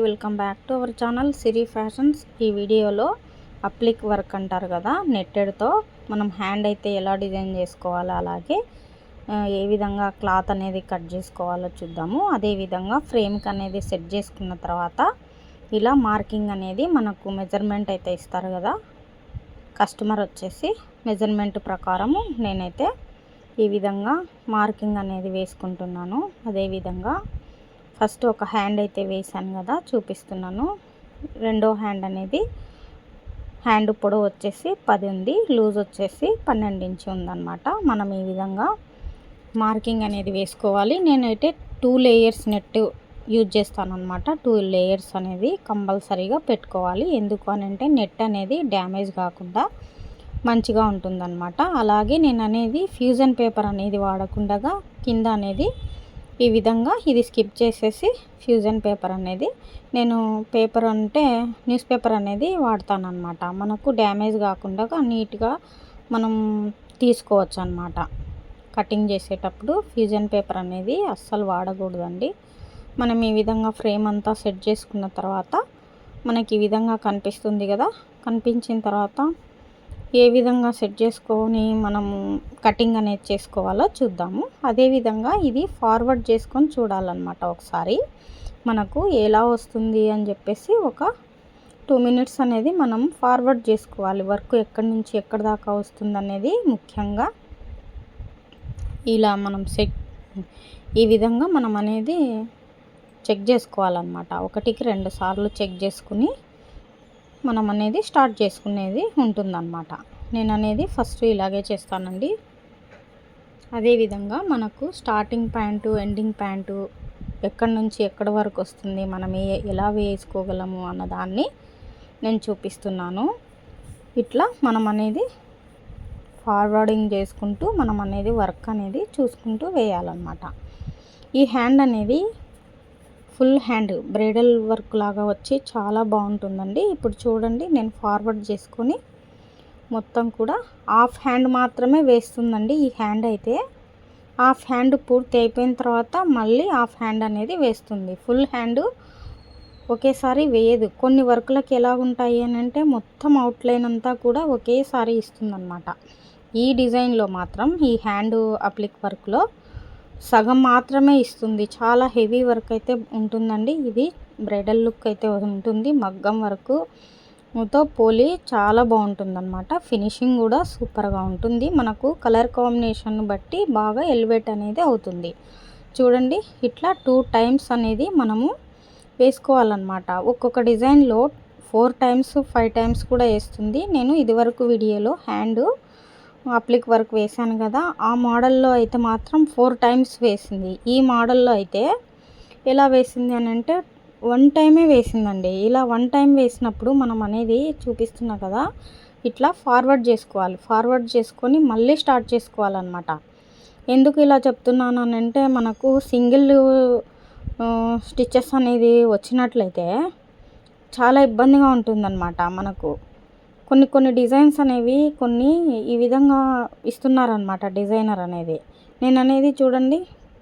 Welcome back to our channel Siri fashions. ఈ వీడియోలో అప్లిక్ work అంటారు కదా, నెట్టెడ్తో మనం హ్యాండ్ అయితే ఎలా డిజైన్ చేసుకోవాలో, అలాగే ఏ విధంగా క్లాత్ అనేది కట్ చేసుకోవాలో చూద్దాము. అదేవిధంగా ఫ్రేమ్కి అనేది సెట్ చేసుకున్న తర్వాత ఇలా మార్కింగ్ అనేది మనకు మెజర్మెంట్ అయితే ఇస్తారు కదా, కస్టమర్ వచ్చేసి మెజర్మెంట్ ప్రకారము నేనైతే ఈ విధంగా మార్కింగ్ అనేది వేసుకుంటున్నాను. అదేవిధంగా ఫస్ట్ ఒక హ్యాండ్ అయితే వేసాను కదా, చూపిస్తున్నాను. రెండో హ్యాండ్ అనేది హ్యాండ్ పొడవు వచ్చేసి 10 ఉంది, లూజ్ వచ్చేసి 12 ఇంచ్ ఉందన్నమాట. మనం ఈ విధంగా మార్కింగ్ అనేది వేసుకోవాలి. నేనైతే 2 లేయర్స్ నెట్ యూజ్ చేస్తాను అనమాట. 2 లేయర్స్ అనేది కంపల్సరీగా పెట్టుకోవాలి. ఎందుకు అని అంటే నెట్ అనేది డ్యామేజ్ కాకుండా మంచిగా ఉంటుందన్నమాట. అలాగే నేను అనేది ఫ్యూజన్ పేపర్ అనేది వాడకుండా కింద అనేది ఈ విధంగా ఇది స్కిప్ చేసేసి ఫ్యూజన్ పేపర్ అనేది నేను పేపర్ అంటే న్యూస్ పేపర్ అనేది వాడతాను అనమాట. మనకు డ్యామేజ్ కాకుండా నీట్గా మనం తీసుకోవచ్చు అనమాట. కటింగ్ చేసేటప్పుడు ఫ్యూజన్ పేపర్ అనేది అస్సలు వాడకూడదండి. మనం ఈ విధంగా ఫ్రేమ్ అంతా సెట్ చేసుకున్న తర్వాత మనకి ఈ విధంగా కనిపిస్తుంది కదా, కనిపించిన తర్వాత ఏ విధంగా సెట్ చేసుకొని మనము కటింగ్ అనేది చేసుకోవాలో చూద్దాము. అదేవిధంగా ఇది ఫార్వర్డ్ చేసుకొని చూడాలన్నమాట. ఒకసారి మనకు ఎలా వస్తుంది అని చెప్పేసి ఒక 2 మినిట్స్ అనేది మనం ఫార్వర్డ్ చేసుకోవాలి. వర్క్ ఎక్కడి నుంచి ఎక్కడి దాకా వస్తుంది అనేది ముఖ్యంగా ఇలా మనం ఈ విధంగా మనం అనేది చెక్ చేసుకోవాలన్నమాట. 1కి 2 సార్లు చెక్ చేసుకుని మనం అనేది స్టార్ట్ చేసుకునేది ఉంటుందన్నమాట. నేను అనేది ఫస్ట్ ఇలాగే చేస్తానండి. అదేవిధంగా మనకు స్టార్టింగ్ ప్యాంటు ఎండింగ్ ప్యాంటు ఎక్కడి నుంచి ఎక్కడి వరకు వస్తుంది, మనం ఎలా వేసుకోగలము అన్నదాన్ని నేను చూపిస్తున్నాను. ఇట్లా మనం అనేది ఫార్వర్డింగ్ చేసుకుంటూ మనం అనేది వర్క్ అనేది చూసుకుంటూ వేయాలన్నమాట. ఈ హ్యాండ్ అనేది ఫుల్ హ్యాండ్ బ్రైడల్ వర్క్ లాగా వచ్చి చాలా బాగుంటుందండి. ఇప్పుడు చూడండి, నేను ఫార్వర్డ్ చేసుకొని మొత్తం కూడా హాఫ్ హ్యాండ్ మాత్రమే వేస్తుందండి. ఈ హ్యాండ్ అయితే హాఫ్ హ్యాండ్ పూర్తి అయిపోయిన తర్వాత మళ్ళీ హాఫ్ హ్యాండ్ అనేది వేస్తుంది. ఫుల్ హ్యాండ్ ఒకేసారి వేయదు. కొన్ని వర్కులకి ఎలా ఉంటాయి అని అంటే మొత్తం అవుట్లైన్ అంతా కూడా ఒకేసారి ఇస్తుందన్నమాట. ఈ డిజైన్లో మాత్రం ఈ హ్యాండ్ అప్లిక్ వర్క్లో సగం మాత్రమే ఇస్తుంది. చాలా హెవీ వర్క్ అయితే ఉంటుందండి. ఇది బ్రైడల్ లుక్ అయితే ఉంటుంది. మగ్గం వర్క్తో పోలి చాలా బాగుంటుందన్నమాట. ఫినిషింగ్ కూడా సూపర్గా ఉంటుంది. మనకు కలర్ కాంబినేషన్ బట్టి బాగా ఎలివేట్ అనేది అవుతుంది. చూడండి, ఇట్లా 2 టైమ్స్ అనేది మనము వేసుకోవాలన్నమాట. ఒక్కొక్క డిజైన్లో 4 టైమ్స్ 5 టైమ్స్ కూడా వేస్తుంది. నేను ఇదివరకు వీడియోలో హ్యాండ్ అప్లిక్ వర్క్ వేసాను కదా, ఆ మోడల్లో అయితే మాత్రం 4 టైమ్స్ వేసింది. ఈ మోడల్లో అయితే ఎలా వేసింది అని అంటే 1 టైమే వేసిందండి. ఇలా 1 టైం వేసినప్పుడు మనం అనేది చూపిస్తున్నా కదా, ఇట్లా ఫార్వర్డ్ చేసుకోవాలి. ఫార్వర్డ్ చేసుకొని మళ్ళీ స్టార్ట్ చేసుకోవాలన్నమాట. ఎందుకు ఇలా చెప్తున్నాను అని అంటే మనకు సింగిల్ స్టిచెస్ అనేది వచ్చినట్లయితే చాలా ఇబ్బందిగా ఉంటుందన్నమాట. మనకు కొన్ని డిజైన్స్ అనేవి కొన్ని ఈ విధంగా ఇస్తున్నారనమాట డిజైనర్ అనేది. నేను అనేది చూడండి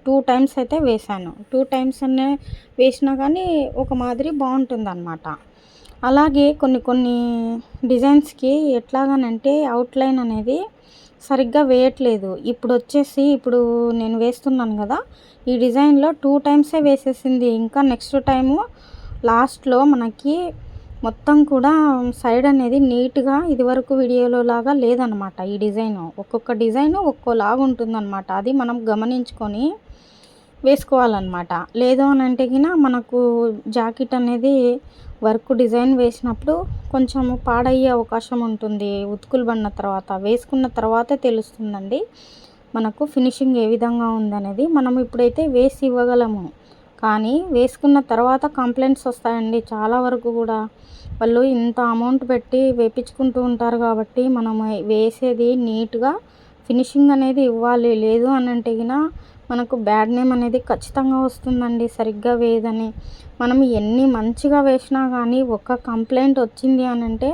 2 టైమ్స్ అయితే వేశాను. 2 టైమ్స్ అనే వేసినా కానీ ఒక మాదిరి బాగుంటుందన్నమాట. అలాగే కొన్ని డిజైన్స్కి ఎట్లాగానంటే అవుట్లైన్ అనేది సరిగ్గా వేయట్లేదు. ఇప్పుడు నేను వేస్తున్నాను కదా, ఈ డిజైన్లో 2 టైమ్సే వేసేసింది. ఇంకా నెక్స్ట్ టైము లాస్ట్లో మనకి మొత్తం కూడా సైడ్ అనేది నీట్గా ఇదివరకు వీడియోలో లాగా లేదనమాట. ఈ డిజైను ఒక్కొక్క డిజైను ఒక్కోలాగా ఉంటుందన్నమాట. అది మనం గమనించుకొని వేసుకోవాలన్నమాట. లేదు అని అంటే మనకు జాకెట్ అనేది వర్క్ డిజైన్ వేసినప్పుడు కొంచెం పాడయ్యే అవకాశం ఉంటుంది. ఉతుకులు పడిన తర్వాత వేసుకున్న తర్వాతే తెలుస్తుందండి మనకు ఫినిషింగ్ ఏ విధంగా ఉందనేది. మనం ఇప్పుడైతే వేసి ఇవ్వగలము, కానీ వేసుకున్న తర్వాత కంప్లైంట్స్ వస్తాయండి. చాలా వరకు కూడా వాళ్ళు ఇంత అమౌంట్ పెట్టి వేయించుకుంటూ ఉంటారు కాబట్టి మనం వేసేది నీట్గా ఫినిషింగ్ అనేది ఇవ్వాలి. లేదు అని అంటే మనకు బ్యాడ్ నేమ్ అనేది ఖచ్చితంగా వస్తుందండి, సరిగ్గా వేయదని. మనం ఎన్ని మంచిగా వేసినా కానీ ఒక కంప్లైంట్ వచ్చింది అని అంటే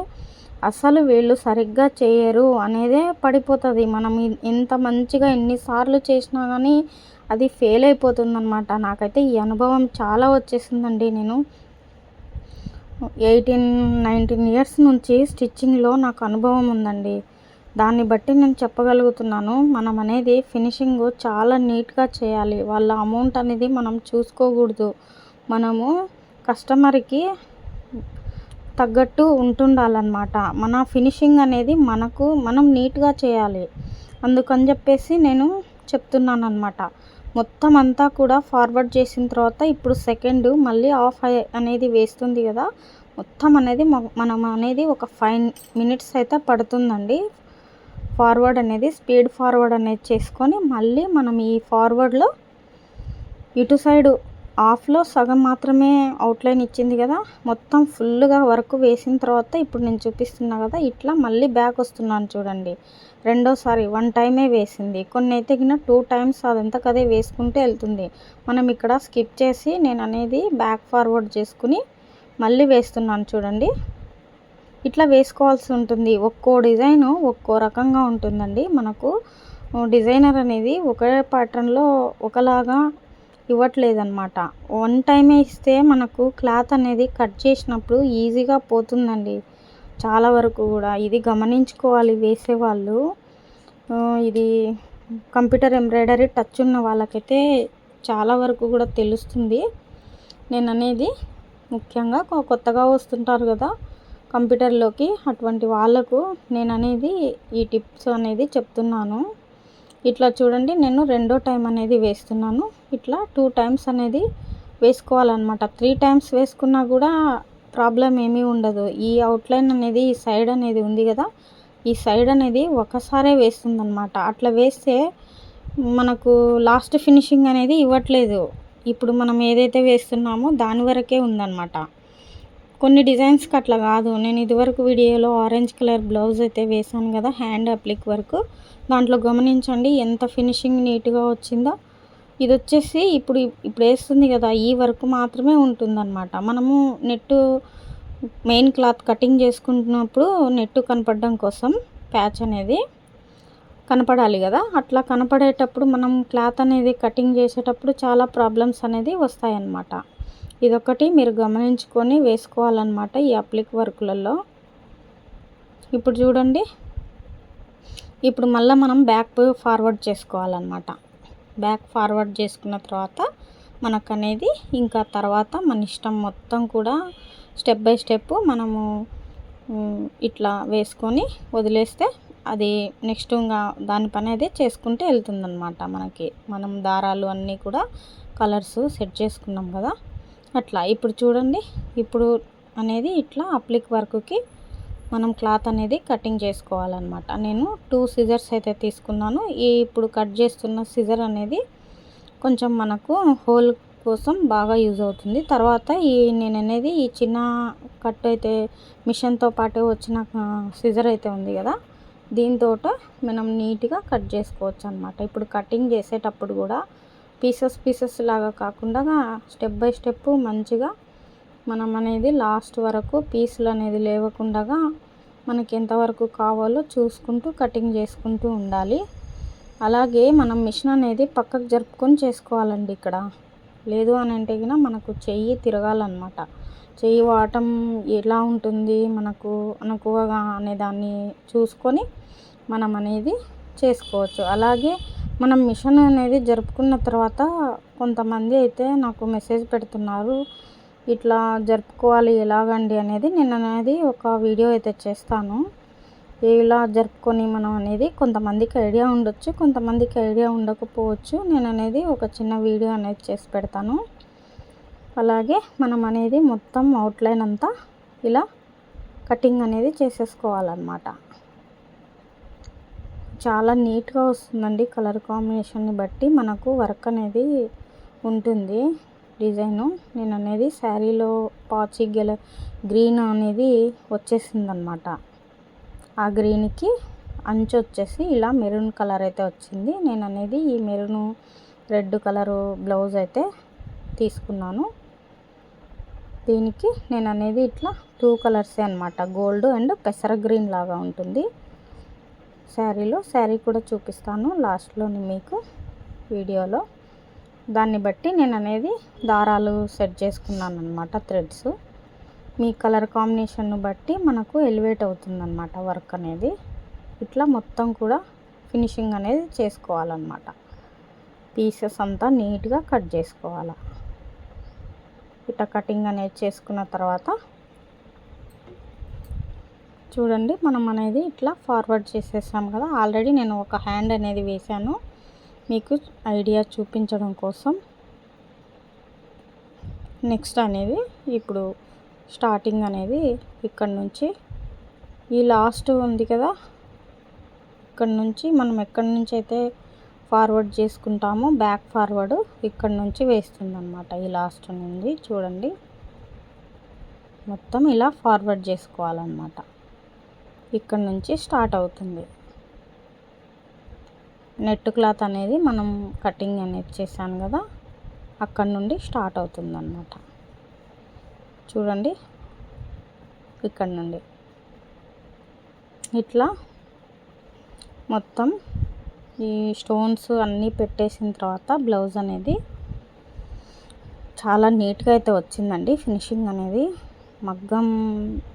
అసలు వీళ్ళు సరిగ్గా చేయరు అనేదే పడిపోతుంది. మనం ఎంత మంచిగా ఎన్నిసార్లు చేసినా కానీ అది ఫెయిల్ అయిపోతుందన్నమాట. నాకైతే ఈ అనుభవం చాలా వచ్చేసిందండి. నేను 18-19 ఇయర్స్ నుంచి స్టిచ్చింగ్లో నాకు అనుభవం ఉందండి. దాన్ని బట్టి నేను చెప్పగలుగుతున్నాను. మనం అనేది ఫినిషింగ్ చాలా నీట్గా చేయాలి. వాళ్ళ అమౌంట్ అనేది మనం చూసుకోకూడదు. మనము కస్టమర్కి తగ్గట్టు ఉంటుండాలన్నమాట. మన ఫినిషింగ్ అనేది మనం నీట్గా చేయాలి. అందుకని చెప్పేసి నేను చెప్తున్నాను అన్నమాట. మొత్తం అంతా కూడా ఫార్వర్డ్ చేసిన తర్వాత ఇప్పుడు సెకండ్ మళ్ళీ ఆఫ్ అనేది వేస్తుంది కదా, మొత్తం అనేది మనం అనేది ఒక 5 minutes అయితే పడుతుందండి. ఫార్వర్డ్ అనేది స్పీడ్ ఫార్వర్డ్ అనేది చేసుకొని మళ్ళీ మనం ఈ ఫార్వర్డ్లో ఇటు సైడు ఆఫ్లో సగం మాత్రమే అవుట్లైన్ ఇచ్చింది కదా, మొత్తం ఫుల్గా వర్క్ వేసిన తర్వాత ఇప్పుడు నేను చూపిస్తున్నా కదా, ఇట్లా మళ్ళీ బ్యాక్ వస్తున్నాను చూడండి. రెండోసారి 1 టైమే వేసింది. కొన్ని అయితే 2 times అదంతకదే వేసుకుంటూ వెళ్తుంది. మనం ఇక్కడ స్కిప్ చేసి నేను అనేది బ్యాక్ ఫార్వర్డ్ చేసుకుని మళ్ళీ వేస్తున్నాను చూడండి. ఇట్లా వేసుకోవాల్సి ఉంటుంది. ఒక్కో డిజైను ఒక్కో రకంగా ఉంటుందండి. మనకు డిజైనర్ అనేది ఒకే ప్యాటర్న్లో ఒకలాగా ఇవ్వట్లేదన్నమాట. 1 టైమే ఇస్తే మనకు క్లాత్ అనేది కట్ చేసినప్పుడు ఈజీగా పోతుందండి చాలా వరకు కూడా. ఇది గమనించుకోవాలి వేసేవాళ్ళు. ఇది కంప్యూటర్ ఎంబ్రాయిడరీ టచ్ ఉన్న వాళ్ళకైతే చాలా వరకు కూడా తెలుస్తుంది. నేను అనేది ముఖ్యంగా కొత్తగా వస్తుంటారు కదా కంప్యూటర్లోకి, అటువంటి వాళ్ళకు నేను అనేది ఈ టిప్స్ అనేది చెప్తున్నాను. ఇట్లా చూడండి, నేను రెండో టైం అనేది వేస్తున్నాను. ఇట్లా 2 times అనేది వేసుకోవాలన్నమాట. 3 times వేసుకున్నా కూడా ప్రాబ్లం ఏమీ ఉండదు. ఈ అవుట్లైన్ అనేది ఈ సైడ్ అనేది ఉంది కదా, ఈ సైడ్ అనేది ఒకసారే వేస్తుందన్నమాట. అట్లా వేస్తే మనకు లాస్ట్ ఫినిషింగ్ అనేది ఇవ్వట్లేదు. ఇప్పుడు మనం ఏదైతే వేస్తున్నామో దాని వరకే ఉందన్నమాట. కొన్ని డిజైన్స్కి అట్లా కాదు. నేను ఇదివరకు వీడియోలో ఆరెంజ్ కలర్ బ్లౌజ్ అయితే వేసాను కదా, హ్యాండ్ అప్లిక్ వర్క్, దాంట్లో గమనించండి ఎంత ఫినిషింగ్ నీట్గా వచ్చిందో. ఇది వచ్చేసి ఇప్పుడు వేస్తుంది కదా, ఈ వర్క్ మాత్రమే ఉంటుందన్నమాట. మనము నెట్టు మెయిన్ క్లాత్ కటింగ్ చేసుకుంటున్నప్పుడు నెట్టు కనపడడం కోసం ప్యాచ్ అనేది కనపడాలి కదా, అట్లా కనపడేటప్పుడు మనం క్లాత్ అనేది కటింగ్ చేసేటప్పుడు చాలా ప్రాబ్లమ్స్ అనేది వస్తాయన్నమాట. ఇదొకటి మీరు గమనించుకొని వేసుకోవాలన్నమాట ఈ అప్లిక్ వర్కులలో. ఇప్పుడు చూడండి, ఇప్పుడు మళ్ళీ మనం బ్యాక్ ఫార్వర్డ్ చేసుకోవాలన్నమాట. బ్యాక్ ఫార్వర్డ్ చేసుకున్న తర్వాత మనకు అనేది ఇంకా తర్వాత మన ఇష్టం మొత్తం కూడా స్టెప్ బై స్టెప్ మనము ఇట్లా వేసుకొని వదిలేస్తే అది నెక్స్ట్ ఇంకా దాని పని అయితే చేసుకుంటే వెళ్తుందన్నమాట. మనం దారాలు అన్నీ కూడా కలర్స్ సెట్ చేసుకున్నాం కదా అట్లా. ఇప్పుడు చూడండి, ఇప్పుడు అనేది ఇట్లా అప్లిక్ వర్క్కి మనం క్లాత్ అనేది కటింగ్ చేసుకోవాలన్నమాట. నేను 2 scissors అయితే తీసుకున్నాను. ఇప్పుడు కట్ చేస్తున్న సిజర్ అనేది కొంచెం మనకు హోల్ కోసం బాగా యూజ్ అవుతుంది. తర్వాత నేను అనేది ఈ చిన్న కట్ అయితే మిషన్తో పాటు వచ్చిన సిజర్ అయితే ఉంది కదా, దీంతో మనం నీట్గా కట్ చేసుకోవచ్చు అన్నమాట. ఇప్పుడు కటింగ్ చేసేటప్పుడు కూడా పీసెస్ లాగా కాకుండా స్టెప్ బై స్టెప్ మంచిగా మనం అనేది లాస్ట్ వరకు పీసులు అనేది లేవకుండా మనకి ఎంతవరకు కావాలో చూసుకుంటూ కటింగ్ చేసుకుంటూ ఉండాలి. అలాగే మనం మిషన్ అనేది పక్కకు జరుపుకొని చేసుకోవాలండి. ఇక్కడ లేదు అని అంటే మనకు చెయ్యి తిరగాలన్నమాట. చెయ్యి వాటం ఎలా ఉంటుంది మనకు అనుకువగా అనే దాన్ని చూసుకొని మనం అనేది చేసుకోవచ్చు. అలాగే మనం మిషన్ అనేది జరుపుకున్న తర్వాత కొంతమంది అయితే నాకు మెసేజ్ పెడుతున్నారు, ఇట్లా జరుపుకోవాలి ఎలాగండి అనేది. నేను అనేది ఒక వీడియో అయితే చేస్తాను, ఇలా జరుపుకొని మనం అనేది. కొంతమందికి ఐడియా ఉండొచ్చు, కొంతమందికి ఐడియా ఉండకపోవచ్చు. నేను అనేది ఒక చిన్న వీడియో అనేది చేసి పెడతాను. అలాగే మనం అనేది మొత్తం అవుట్లైన్ అంతా ఇలా కటింగ్ అనేది చేసేసుకోవాలన్నమాట. చాలా నీట్గా వస్తుందండి. కలర్ కాంబినేషన్ని బట్టి మనకు వర్క్ అనేది ఉంటుంది డిజైను. నేను అనేది శారీలో పాచి గ్రీన్ అనేది వచ్చేసిందనమాట. ఆ గ్రీన్కి అంచు వచ్చేసి ఇలా మెరూన్ కలర్ అయితే వచ్చింది. నేను అనేది ఈ మెరూన్ రెడ్ కలరు బ్లౌజ్ అయితే తీసుకున్నాను. దీనికి నేను అనేది ఇట్లా 2 కలర్సే అనమాట, గోల్డ్ అండ్ పెసర గ్రీన్ లాగా ఉంటుంది శారీలో. శారీ కూడా చూపిస్తాను లాస్ట్లోని మీకు వీడియోలో. దాన్ని బట్టి నేను అనేది దారాలు సెట్ చేసుకున్నాను అనమాట, థ్రెడ్స్. మీ కలర్ కాంబినేషన్ను బట్టి మనకు ఎలివేట్ అవుతుందన్నమాట వర్క్ అనేది. ఇట్లా మొత్తం కూడా ఫినిషింగ్ అనేది చేసుకోవాలన్నమాట. పీసెస్ అంతా నీట్గా కట్ చేసుకోవాలి. ఇట్లా కటింగ్ అనేది చేసుకున్న తర్వాత చూడండి, మనం అనేది ఇట్లా ఫార్వర్డ్ చేసేసాం కదా. ఆల్రెడీ నేను ఒక హ్యాండ్ అనేది వేశాను మీకు ఐడియా చూపించడం కోసం. నెక్స్ట్ అనేది ఇప్పుడు స్టార్టింగ్ అనేది ఇక్కడ నుంచి ఈ లాస్ట్ ఉంది కదా, ఇక్కడ నుంచి మనం ఎక్కడి నుంచి అయితే ఫార్వర్డ్ చేసుకుంటామో బ్యాక్ ఫార్వర్డ్ ఇక్కడ నుంచి వేస్తుందన్నమాట. ఈ లాస్ట్ నుండి చూడండి మొత్తం ఇలా ఫార్వర్డ్ చేసుకోవాలన్నమాట. ఇక్కడ నుంచి స్టార్ట్ అవుతుంది. నెట్ క్లాత్ అనేది మనం కటింగ్ అనేది చేశాను కదా, అక్కడ నుండి స్టార్ట్ అవుతుందన్నమాట. చూడండి ఇక్కడ నుండి ఇట్లా మొత్తం ఈ స్టోన్స్ అన్నీ పెట్టేసిన తర్వాత బ్లౌజ్ అనేది చాలా నీట్గా అయితే వచ్చిందండి. ఫినిషింగ్ అనేది మగ్గంతో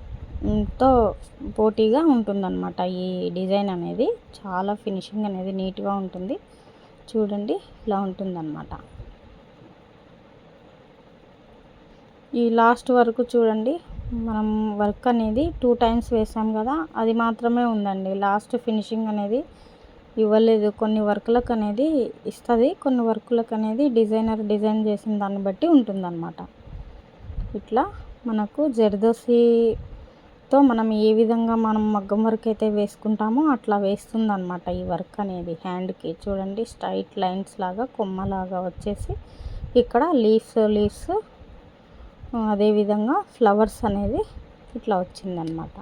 పోటీగా ఉంటుందన్నమాట. ఈ డిజైన్ అనేది చాలా ఫినిషింగ్ అనేది నీట్గా ఉంటుంది. చూడండి ఇలా ఉంటుందన్నమాట. ఈ లాస్ట్ వరకు చూడండి, మనం వర్క్ అనేది 2 టైమ్స్ వేసాం కదా, అది మాత్రమే ఉందండి. లాస్ట్ ఫినిషింగ్ అనేది ఇవ్వలేదు. కొన్ని వర్కులకు అనేది ఇస్తుంది, కొన్ని వర్కులకు అనేది డిజైన్ చేసిన దాన్ని బట్టి ఉంటుందన్నమాట. ఇట్లా మనకు జర్దోసితో మనం ఏ విధంగా మనం మగ్గం వర్క్ అయితే వేసుకుంటామో అట్లా వేస్తుందన్నమాట ఈ వర్క్ అనేది హ్యాండ్కి. చూడండి స్ట్రైట్ లైన్స్ లాగా కొమ్మలాగా వచ్చేసి ఇక్కడ లీవ్స్ అదేవిధంగా ఫ్లవర్స్ అనేది ఇట్లా వచ్చిందనమాట.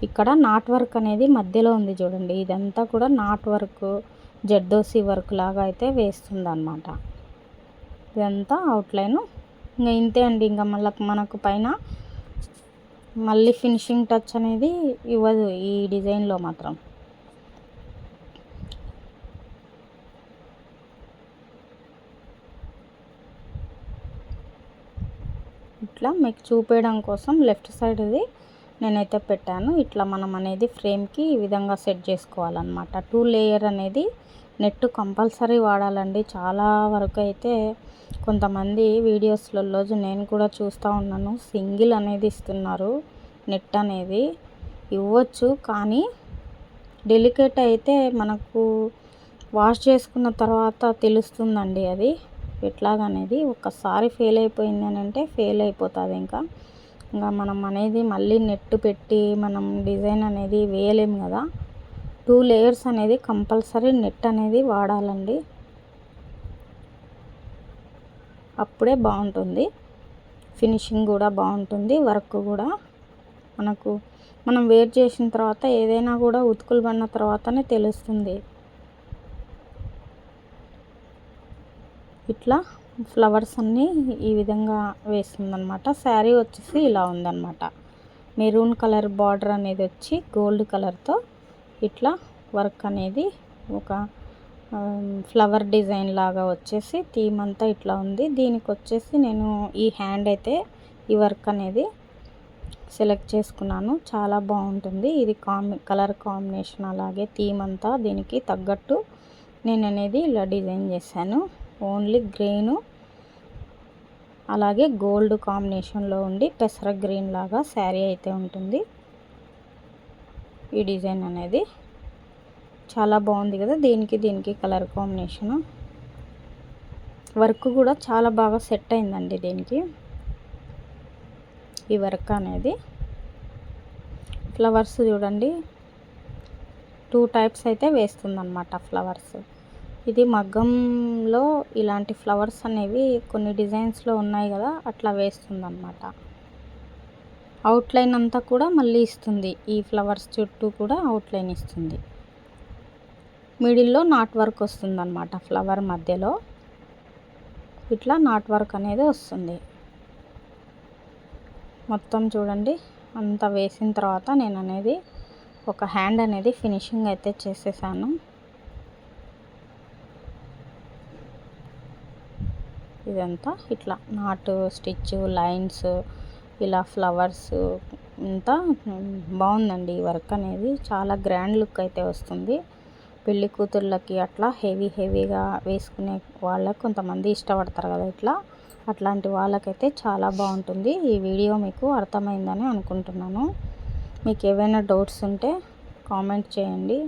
ఇక్కడ నాట్ వర్క్ అనేది మధ్యలో ఉంది చూడండి. ఇదంతా కూడా నాట్ వర్క్, జర్దోసి వర్క్ లాగా అయితే వేస్తుందన్నమాట. ఇదంతా అవుట్లైన్. ఇంకా ఇంతే అండి. ఇంకా మనకు పైన మళ్ళీ ఫినిషింగ్ టచ్ అనేది ఇవ్వదు ఈ డిజైన్లో మాత్రం. ఇట్లా మీకు చూపించడం కోసం లెఫ్ట్ సైడ్ ఇది నేనైతే పెట్టాను. ఇట్లా మనం అనేది ఫ్రేమ్కి ఈ విధంగా సెట్ చేసుకోవాలన్నమాట. 2 లేయర్ అనేది నెట్ కంపల్సరీ వాడాలండి. చాలా వరకు అయితే కొంతమంది వీడియోస్లలో నేను కూడా చూస్తూ ఉన్నాను, సింగిల్ అనేది ఇస్తున్నారు. నెట్ అనేది ఇవ్వచ్చు, కానీ డెలికేట్ అయితే మనకు వాష్ చేసుకున్న తర్వాత తెలుస్తుందండి అది ఎట్లాగనేది. ఒక్కసారి ఫెయిల్ అయిపోయింది అని అంటే ఫెయిల్ అయిపోతుంది. ఇంకా మనం అనేది మళ్ళీ నెట్ పెట్టి మనం డిజైన్ అనేది వేయలేము కదా. 2 లేయర్స్ అనేది కంపల్సరీ నెట్ అనేది వాడాలండి, అప్పుడే బాగుంటుంది. ఫినిషింగ్ కూడా బాగుంటుంది, వర్క్ కూడా మనం వేర్ చేసిన తర్వాత ఏదైనా కూడా ఉతుకులు పడిన తర్వాతనే తెలుస్తుంది. ఇట్లా ఫ్లవర్స్ అన్నీ ఈ విధంగా వేస్తుందన్నమాట. శారీ వచ్చేసి ఇలా ఉందన్నమాట. మెరూన్ కలర్ బార్డర్ అనేది వచ్చి గోల్డ్ కలర్తో ఇట్లా వర్క్ అనేది ఒక ఫ్లవర్ డిజైన్ లాగా వచ్చేసి థీమ్ అంతా ఇట్లా ఉంది. దీనికి వచ్చేసి నేను ఈ హ్యాండ్ అయితే ఈ వర్క్ అనేది సెలెక్ట్ చేసుకున్నాను. చాలా బాగుంటుంది ఇది కలర్ కాంబినేషన్, అలాగే థీమ్ అంతా దీనికి తగ్గట్టు నేను అనేది ఇలా డిజైన్ చేశాను. ఓన్లీ గ్రీను అలాగే గోల్డ్ కాంబినేషన్లో ఉండి పెసర గ్రీన్ లాగా శారీ అయితే ఉంటుంది. ఈ డిజైన్ అనేది చాలా బాగుంది కదా. దీనికి కలర్ కాంబినేషను వర్క్ కూడా చాలా బాగా సెట్ అయిందండి దీనికి. ఈ వర్క్ అనేది ఫ్లవర్స్ చూడండి 2 టైప్స్ అయితే వేస్తుందన్నమాట ఫ్లవర్స్. ఇది మగ్గంలో ఇలాంటి ఫ్లవర్స్ అనేవి కొన్ని డిజైన్స్లో ఉన్నాయి కదా, అట్లా వేస్తుందన్నమాట. అవుట్లైన్ అంతా కూడా మళ్ళీ ఇస్తుంది. ఈ ఫ్లవర్స్ చుట్టూ కూడా అవుట్లైన్ ఇస్తుంది. మిడిల్లో నాట్ వర్క్ వస్తుందన్నమాట. ఫ్లవర్ మధ్యలో ఇట్లా నాట్ వర్క్ అనేది వస్తుంది. మొత్తం చూడండి అంతా వేసిన తర్వాత నేను అనేది ఒక హ్యాండ్ అనేది ఫినిషింగ్ అయితే చేసేసాను. ఇదంతా ఇట్లా నాటు స్టిచ్ లైన్స్ ఇలా ఫ్లవర్స్ అంతా బాగుందండి. ఈ వర్క్ అనేది చాలా గ్రాండ్ లుక్ అయితే వస్తుంది. పెళ్లి కూతుర్లకి అట్లా హెవీగా వేసుకునే వాళ్ళకి కొంతమంది ఇష్టపడతారు కదా ఇట్లా, అట్లాంటి వాళ్ళకైతే చాలా బాగుంటుంది. ఈ వీడియో మీకు అర్థమైందని అనుకుంటున్నాను. మీకు ఏవైనా డౌట్స్ ఉంటే కామెంట్ చేయండి,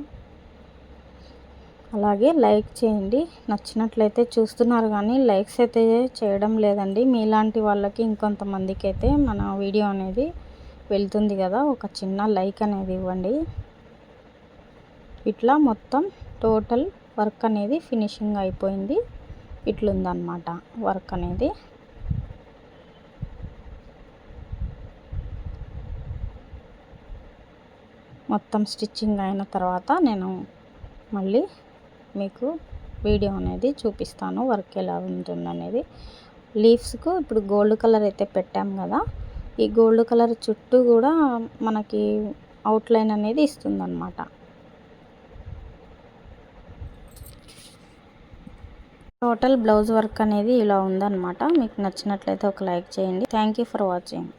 అలాగే లైక్ చేయండి. నచ్చినట్లయితే చూస్తున్నారు కానీ లైక్స్ అయితే చేయడం లేదండి. మీలాంటి వాళ్ళకి ఇంకొంతమందికి అయితే మన వీడియో అనేది వెళ్తుంది కదా, ఒక చిన్న లైక్ అనేది ఇవ్వండి. ఇట్లా మొత్తం టోటల్ వర్క్ అనేది ఫినిషింగ్ అయిపోయింది. ఇట్లుందన్నమాట వర్క్ అనేది. మొత్తం స్టిచ్చింగ్ అయిన తర్వాత నేను మళ్ళీ మీకు వీడియో అనేది చూపిస్తాను వర్క్ ఎలా ఉంటుందనేది. లీవ్స్కు ఇప్పుడు గోల్డ్ కలర్ అయితే పెట్టాం కదా, ఈ గోల్డ్ కలర్ చుట్టూ కూడా మనకి అవుట్లైన్ అనేది ఇస్తుందన్నమాట. టోటల్ బ్లౌజ్ వర్క్ అనేది ఇలా ఉందన్నమాట. మీకు నచ్చినట్లయితే ఒక లైక్ చేయండి. Thank you for watching.